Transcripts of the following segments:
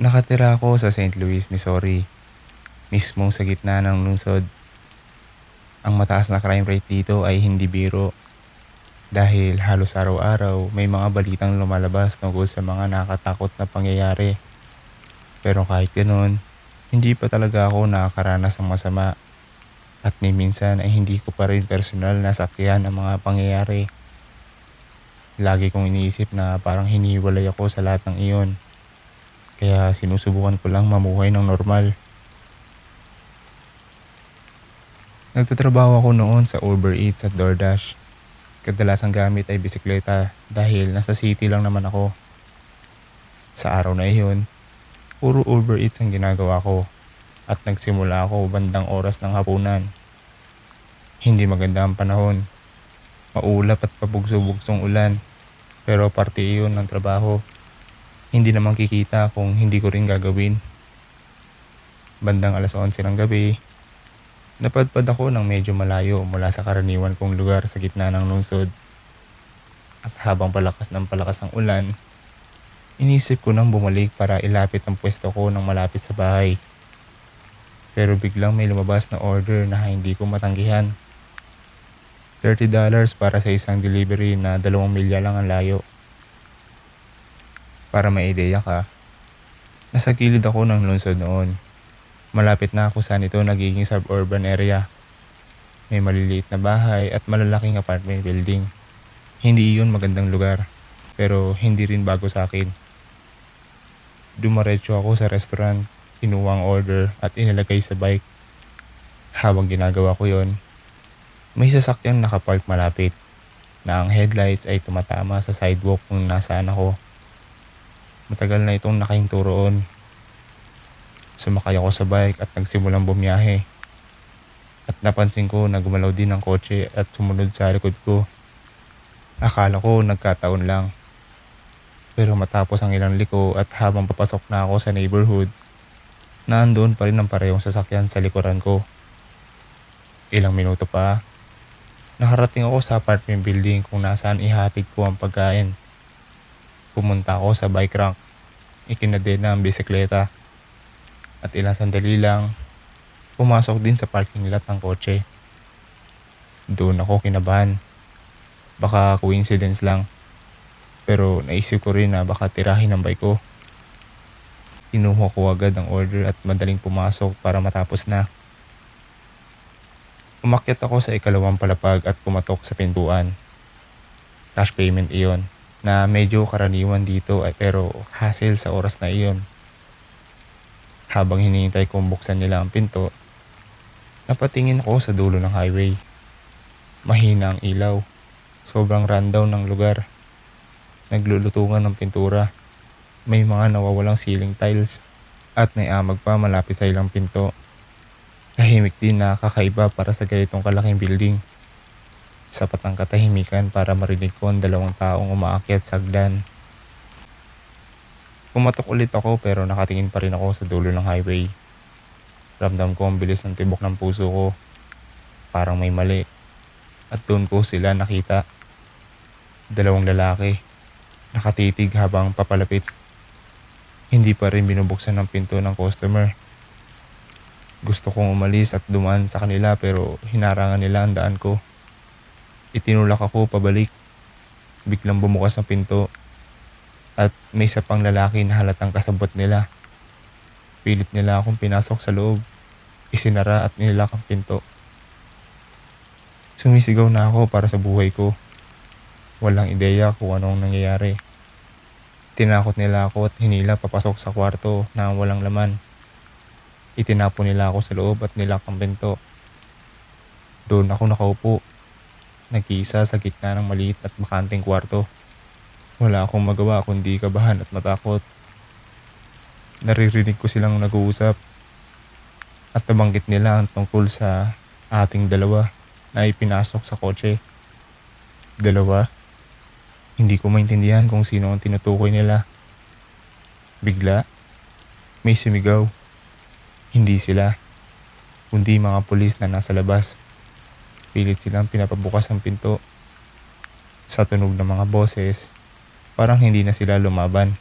Nakatira ako sa St. Louis, Missouri, mismong sa gitna ng lungsod. Ang mataas na crime rate dito ay hindi biro dahil halos araw-araw may mga balitang lumalabas tungkol sa mga nakatakot na pangyayari. Pero kahit ganoon, hindi pa talaga ako nakakaranas ng masama at ni minsan ay hindi ko pa rin personal na sakyan ang mga pangyayari. Lagi kong iniisip na parang hiniwalay ako sa lahat ng iyon. Kaya sinusubukan ko lang mamuhay ng normal. Nagtatrabaho ako noon sa Uber Eats at DoorDash. Kadalasang gamit ay bisikleta dahil nasa city lang naman ako. Sa araw na iyon, puro Uber Eats ang ginagawa ko at nagsimula ako bandang oras ng hapunan. Hindi maganda ang panahon. Maulap at pabugso-bugsong ulan pero parte iyon ng trabaho. Hindi naman kikita kung hindi ko rin gagawin. Bandang alas 11 ng gabi, napadpad ako ng medyo malayo mula sa karaniwan kong lugar sa gitna ng lungsod. At habang palakas ang ulan, inisip ko nang bumalik para ilapit ang pwesto ko ng malapit sa bahay. Pero biglang may lumabas na order na hindi ko matanggihan. $30 para sa isang delivery na 2 milya lang ang layo. Para may ideya ka, nasa gilid ako ng lungsod noon. Malapit na ako sa nito nagiging suburban area. May maliliit na bahay at malalaking apartment building. Hindi iyon magandang lugar, pero hindi rin bago sa akin. Dumaretso ako sa restaurant, kinuha ang order at inilagay sa bike. Habang ginagawa ko yon, may sasakyang nakapark malapit na ang headlights ay tumatama sa sidewalk kung nasaan ako. Matagal na itong nakahinto roon. Sumakay ako sa bike at nagsimulang bumiyahe. At napansin ko na gumalaw din ang kotse at sumunod sa likod ko. Akala ko nagkataon lang. Pero matapos ang ilang liko at habang papasok na ako sa neighborhood, naandoon pa rin ang parehong sasakyan sa likuran ko. Ilang minuto pa, nakarating ako sa apartment building kung nasaan ihatid ko ang pagkain. Pumunta ako sa bike rack, ikinadena ang bisikleta. At ilang sandali lang, pumasok din sa parking lot ng kotse. Doon ako kinabahan. Baka coincidence lang. Pero naisip ko rin na baka tirahin ang bike ko. Kinuha ko agad ang order at madaling pumasok para matapos na. Umakyat ako sa ikalawang palapag at pumatok sa pintuan. Cash payment iyon na medyo karaniwan dito pero hassle sa oras na iyon. Habang hinihintay kong buksan nila ang pinto, napatingin ako sa dulo ng highway. Mahina ang ilaw. Sobrang rundown ng lugar. Naglulutungan ng pintura. May mga nawawalang ceiling tiles. At may amag pa malapit sa ilang pinto. Tahimik din na kakaiba para sa ganitong kalaking building. Sapat ang katahimikan para marinig ko ang 2 taong umaakyat sa hagdan. Pumatok ulit ako pero nakatingin pa rin ako sa dulo ng highway. Ramdam ko ang bilis ng tibok ng puso ko. Parang may mali. At doon ko sila nakita. 2 lalaki. Nakatitig habang papalapit. Hindi pa rin binubuksan ng pinto ng customer. Gusto kong umalis at dumaan sa kanila pero hinarangan nila ang daan ko. Itinulak ako pabalik. Biglang bumukas ang pinto. At may isa pang lalaki na halatang kasabot nila. Pilit nila akong pinasok sa loob. Isinara at nilak ang pinto. Sumisigaw na ako para sa buhay ko. Walang ideya kung anong nangyayari. Tinakot nila ako at hinila papasok sa kwarto na walang laman. Itinapon nila ako sa loob at nilak ang pinto. Doon ako nakaupo. Nag-iisa sa gitna ng maliit at bakanting kwarto. Wala akong magawa kundi kabahan at matakot. Naririnig ko silang nag-uusap. At nabanggit nila ang tungkol sa ating dalawa na ipinasok sa kotse. 2? Hindi ko maintindihan kung sino ang tinutukoy nila. Bigla, may sumigaw. Hindi sila, kundi mga pulis na nasa labas. Pilit silang pinapabukas ang pinto. Sa tunog ng mga boses, parang hindi na sila lumaban.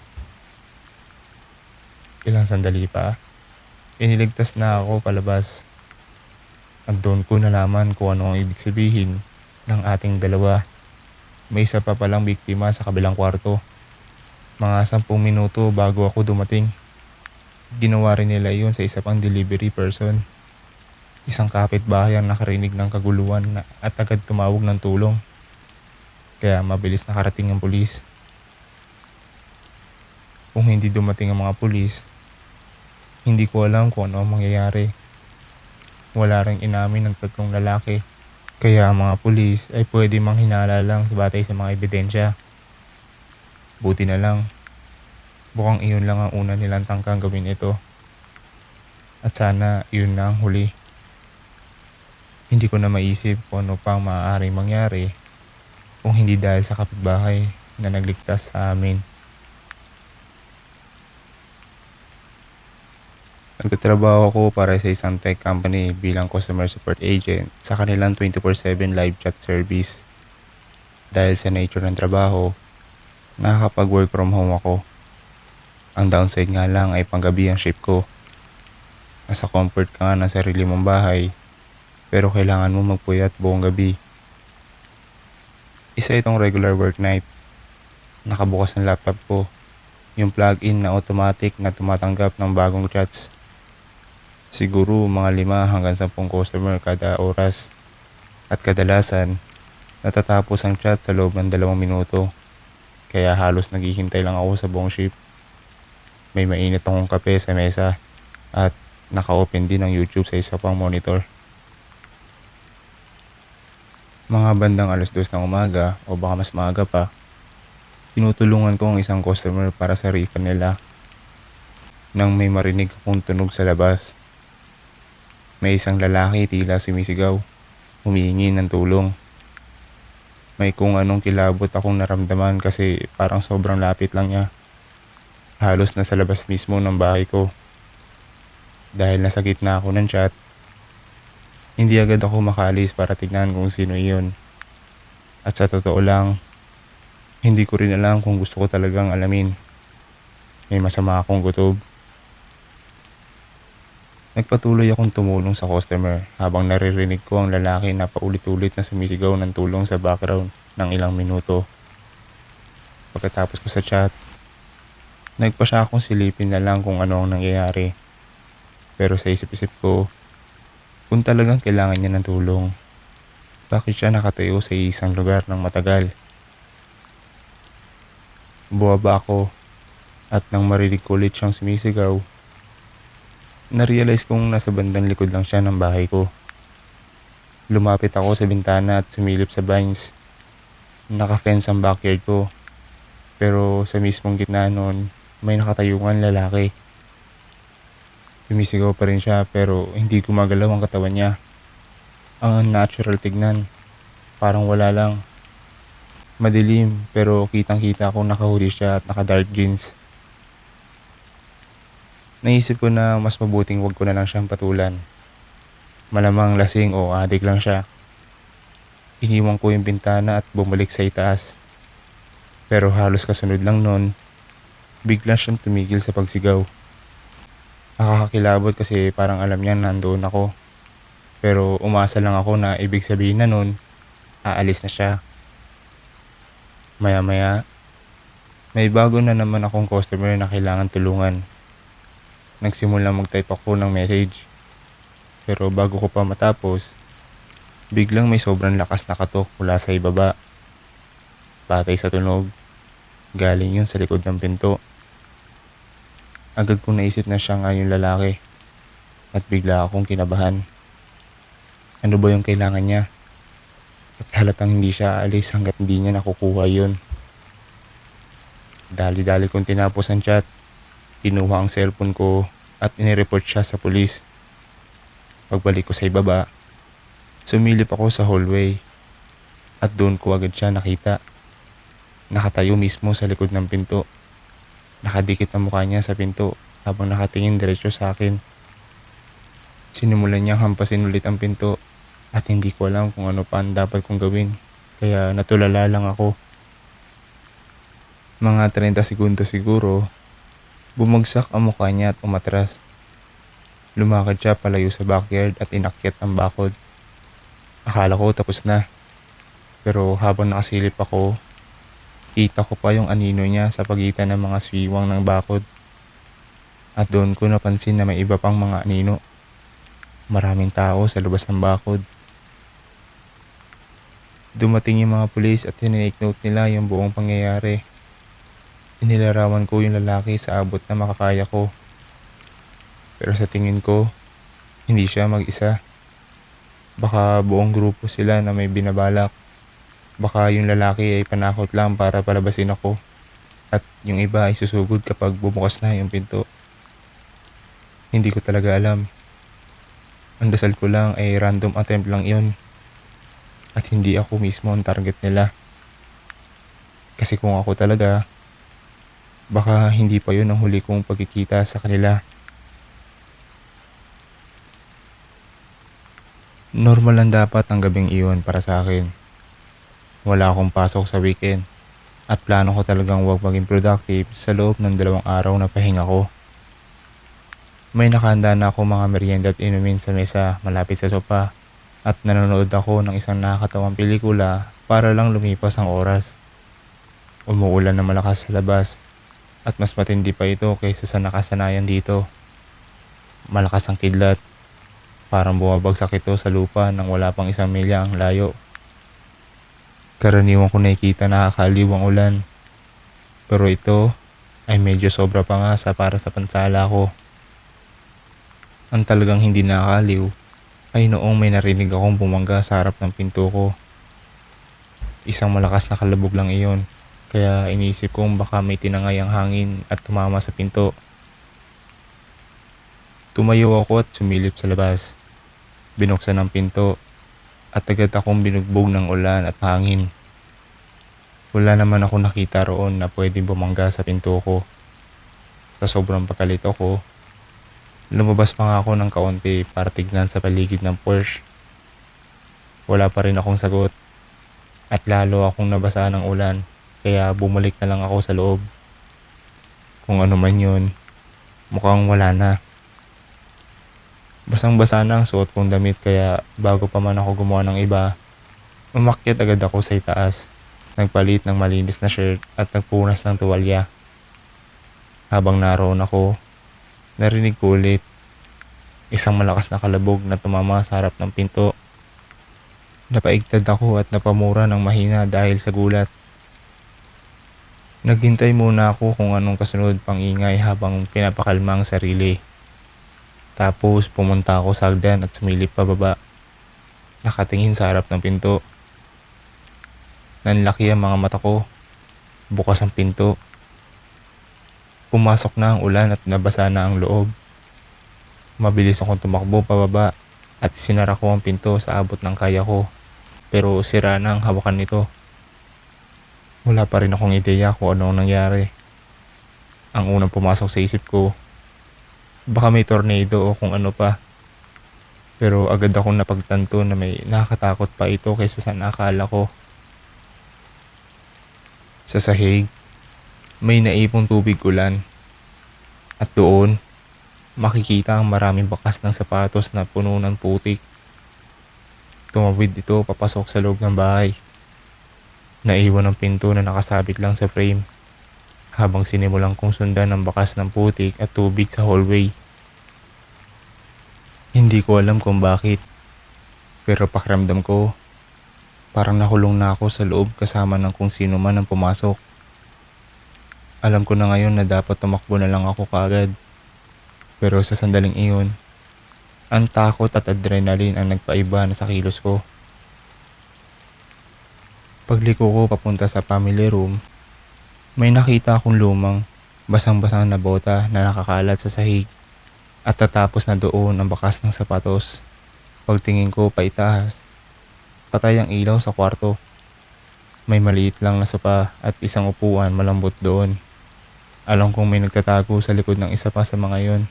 Ilang sandali pa, iniligtas na ako palabas at doon ko nalaman kung ano ang ibig sabihin ng ating dalawa. May isa pa palang biktima sa kabilang kwarto. Mga 10 minuto bago ako dumating. Ginawa rin nila iyon sa isa pang delivery person. Isang kapitbahay ang nakarinig ng kaguluhan at agad tumawag ng tulong. Kaya mabilis nakarating ang pulis. Kung hindi dumating ang mga pulis, hindi ko alam kung ano ang mangyayari. Wala ring inamin ng 3 lalaki. Kaya ang mga pulis ay pwede manghinala lang sa batay sa mga ebidensya. Buti na lang, mukhang iyon lang ang una nilang tangkang gawin ito. At sana iyon na ang huli. Hindi ko na maisip kung ano pang maaaring mangyari kung hindi dahil sa kapitbahay na nagligtas sa amin. Nagtatrabaho ako para sa isang tech company bilang customer support agent sa kanilang 24/7 live chat service. Dahil sa nature ng trabaho, nakakapag-work from home ako. Ang downside nga lang ay panggabi ang shift ko. Nasa comfort ka nga ng sarili mong bahay, pero kailangan mo magpuyat buong gabi. Isa itong regular work night. Nakabukas ng laptop ko, yung plug-in na automatic na tumatanggap ng bagong chats. Siguro mga 5 hanggang 10 customer kada oras. At kadalasan, natatapos ang chat sa loob ng 2 minuto. Kaya halos naghihintay lang ako sa buong shift. May mainit akong kape sa mesa at naka-open din ang YouTube sa isa pang monitor. Mga bandang 2:00 ng umaga o baka mas maaga pa, tinutulungan ko ang isang customer para sa refund nila. Nang may marinig akong tunog sa labas. May isang lalaki tila sumisigaw, humihingi ng tulong. May kung anong kilabot akong naramdaman kasi parang sobrang lapit lang niya. Halos nasa labas mismo ng bahay ko. Dahil nasa gitna ako ng chat, hindi agad ako makalis para tignan kung sino iyon. At sa totoo lang, hindi ko rin alam kung gusto ko talagang alamin. May masama akong gutob. Nagpatuloy akong tumulong sa customer habang naririnig ko ang lalaki na paulit-ulit na sumisigaw ng tulong sa background ng ilang minuto. Pagkatapos ko sa chat, nagpa siya akong silipin na lang kung ano ang nangyayari. Pero sa isip-isip ko, kung talagang kailangan niya ng tulong, bakit siya nakatayo sa isang lugar ng matagal? Buwaba ako at nang marinig ko ulit siyang sumisigaw, na-realize kong nasa bandang likod lang siya ng bahay ko. Lumapit ako sa bintana at sumilip sa blinds. Naka-fence ang backyard ko. Pero sa mismong gitna noon, may nakatayungan lalaki. Sumisigaw pa rin siya pero hindi gumagalaw ang katawan niya. Ang unnatural tignan. Parang wala lang. Madilim pero kitang-kita akong naka-hoodie siya at naka-dark jeans. Naisip ko na mas mabuting wag ko na lang siyang patulan. Malamang lasing o adik lang siya. Iniwan ko yung bintana at bumalik sa itaas. Pero halos kasunod lang nun, bigla siyang tumigil sa pagsigaw. Nakakakilabot kasi parang alam niya nandoon ako. Pero umasa lang ako na ibig sabihin na nun, aalis na siya. Maya-maya, may bago na naman akong customer na kailangan tulungan. Nagsimulang mag-type ako ng message. Pero bago ko pa matapos, biglang may sobrang lakas na katok mula sa ibaba. Batay sa tunog, galing yun sa likod ng pinto. Agad kong naisip na siya nga yung lalaki at bigla akong kinabahan. Ano ba yung kailangan niya? At halatang hindi siya aalis hanggat hindi niya nakukuha yun. Dali-dali kong tinapos ang chat. Kinuha ang cellphone ko at inireport siya sa pulis. Pagbalik ko sa ibaba, sumilip ako sa hallway at doon ko agad siya nakita. Nakatayo mismo sa likod ng pinto. Nakadikit ang mukha niya sa pinto habang nakatingin diretso sa akin. Sinimulan niyang hampasin ulit ang pinto at hindi ko alam kung ano pa ang dapat kong gawin. Kaya natulala lang ako. Mga 30 segundos siguro Bumagsak ang mukha niya at umatras. Lumakad siya palayo sa backyard at inakyat ang bakod. Akala ko tapos na, pero habang nakasilip ako, kita ko pa yung anino niya sa pagitan ng mga swiwang ng bakod. At doon ko napansin na may iba pang mga anino. Maraming tao sa labas ng bakod. Dumating yung mga pulis at tinake note nila yung buong pangyayari. Inilarawan ko yung lalaki sa abot na makakaya ko. Pero sa tingin ko, hindi siya mag-isa. Baka buong grupo sila na may binabalak. Baka yung lalaki ay panakot lang para palabasin ako. At yung iba ay susugod kapag bumukas na yung pinto. Hindi ko talaga alam. Ang dasal ko lang ay random attempt lang yun. At hindi ako mismo ang target nila. Kasi kung ako talaga, baka hindi pa yun ang huli kong pagkikita sa kanila. Normal lang dapat ang gabing iyon para sa akin. Wala akong pasok sa weekend. At plano ko talagang huwag maging productive sa loob ng 2 araw na pahinga ko. May nakahanda na ako mga merienda at inumin sa mesa malapit sa sopa. At nanonood ako ng isang nakakatawang pelikula para lang lumipas ang oras. Umuulan na malakas sa labas at mas matindi pa ito kaysa sa nakasanayan dito. Malakas ang kidlat, parang bumabagsak ito sa lupa nang wala pang 1 milya ang layo. Karaniwan ko nakikita nakakaliw ang ulan, pero ito ay medyo sobra pa nga para sa pansala ko. Ang talagang hindi nakakaliw ay noong may narinig akong bumangga sa harap ng pinto ko. Isang malakas na kalabog lang iyon, kaya iniisip kong baka may tinangay ang hangin at tumama sa pinto. Tumayo ako at sumilip sa labas. Binuksan ang pinto at agad akong binugbog ng ulan at hangin. Wala naman ako nakita roon na pwedeng bumangga sa pinto ko. Sa sobrang pagkalito ko, lumabas pa nga ako ng kaunti para tignan sa paligid ng Porsche. Wala pa rin akong sagot at lalo akong nabasa ng ulan kaya bumalik na lang ako sa loob. Kung ano man yun, mukhang wala na. Basang-basa na ang suot kong damit kaya bago pa man ako gumawa ng iba, umakyat agad ako sa itaas, nagpalit ng malinis na shirt at nagpunas ng tuwalya. Habang naroon ako, narinig ko ulit isang malakas na kalabog na tumama sa harap ng pinto. Napaigtad ako at napamura ng mahina dahil sa gulat. Naghintay muna ako kung anong kasunod pang ingay habang pinapakalma ang sarili. Tapos pumunta ako sa hagdan at sumilip pababa. Nakatingin sa harap ng pinto. Nanlaki ang mga mata ko. Bukas ang pinto. Pumasok na ang ulan at nabasa na ang loob. Mabilis akong tumakbo pababa at sinara ko ang pinto sa abot ng kaya ko. Pero sira na ang hawakan nito. Wala pa rin akong ideya kung anong nangyari. Ang unang pumasok sa isip ko, baka may tornado o kung ano pa. Pero agad akong napagtanto na may nakakatakot pa ito kaysa sa nakakala ko. Sa sahig, may naipong tubig ulan. At doon, makikita ang maraming bakas ng sapatos na puno ng putik. Tumawid ito papasok sa loob ng bahay. Naiwan ang pinto na nakasabit lang sa frame. Habang sinimulan kong sundan ang bakas ng putik at tubig sa hallway. Hindi ko alam kung bakit, pero pakiramdam ko, parang nahulong na ako sa loob kasama ng kung sino man ang pumasok. Alam ko na ngayon na dapat tumakbo na lang ako kaagad. Pero sa sandaling iyon, ang takot at adrenaline ang nagpaiba na sa kilos ko. Pagliko ko papunta sa family room, may nakita akong lumang, basang-basang na bota na nakakalat sa sahig. At tatapos na doon ang bakas ng sapatos. Pagtingin ko paitaas, patay ang ilaw sa kwarto. May maliit lang na sopa at isang upuan malambot doon. Alam kong may nagtatago sa likod ng isa pa sa mga yon.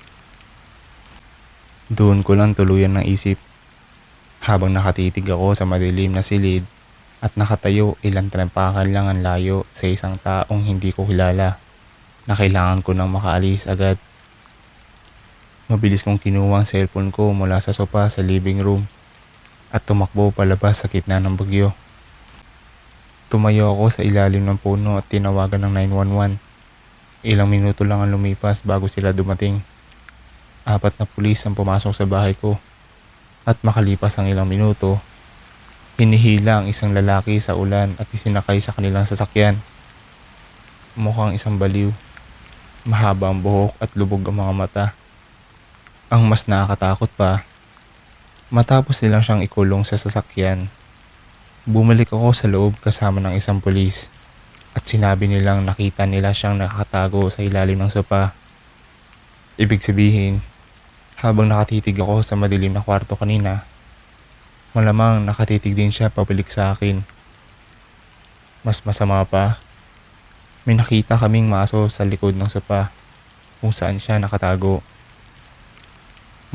Doon ko lang tuluyan ng isip. Habang nakatitig ako sa madilim na silid at nakatayo ilang talampakan lang ang layo sa isang taong hindi ko kilala. na kailangan ko nang makaalis agad. Mabilis kong kinuha ang cellphone ko mula sa sofa sa living room at tumakbo palabas sa gitna ng bagyo. Tumayo ako sa ilalim ng puno at tinawagan ng 911. Ilang minuto lang ang lumipas bago sila dumating. 4 na pulis ang pumasok sa bahay ko at makalipas ang ilang minuto, hinihila ang isang lalaki sa ulan at isinakay sa kanilang sasakyan. Mukhang isang baliw. Mahaba ang buhok at lubog ang mga mata. Ang mas nakakatakot pa, matapos nilang siyang ikulong sa sasakyan, bumalik ako sa loob kasama ng isang pulis at sinabi nilang nakita nila siyang nakatago sa ilalim ng sopa. Ibig sabihin, habang nakatitig ako sa madilim na kwarto kanina, malamang nakatitig din siya pabalik sa akin. Mas masama pa, may nakita kaming maso sa likod ng sopa kung saan siya nakatago.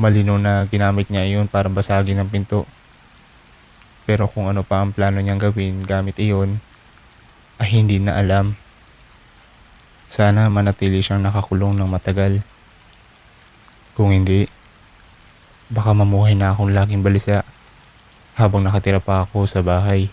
Malinaw na ginamit niya iyon para basagin ang pinto. Pero kung ano pa ang plano niyang gawin gamit iyon, ay hindi na alam. Sana manatili siyang nakakulong ng matagal. Kung hindi, baka mamuhay na akong laging balisa habang nakatira pa ako sa bahay.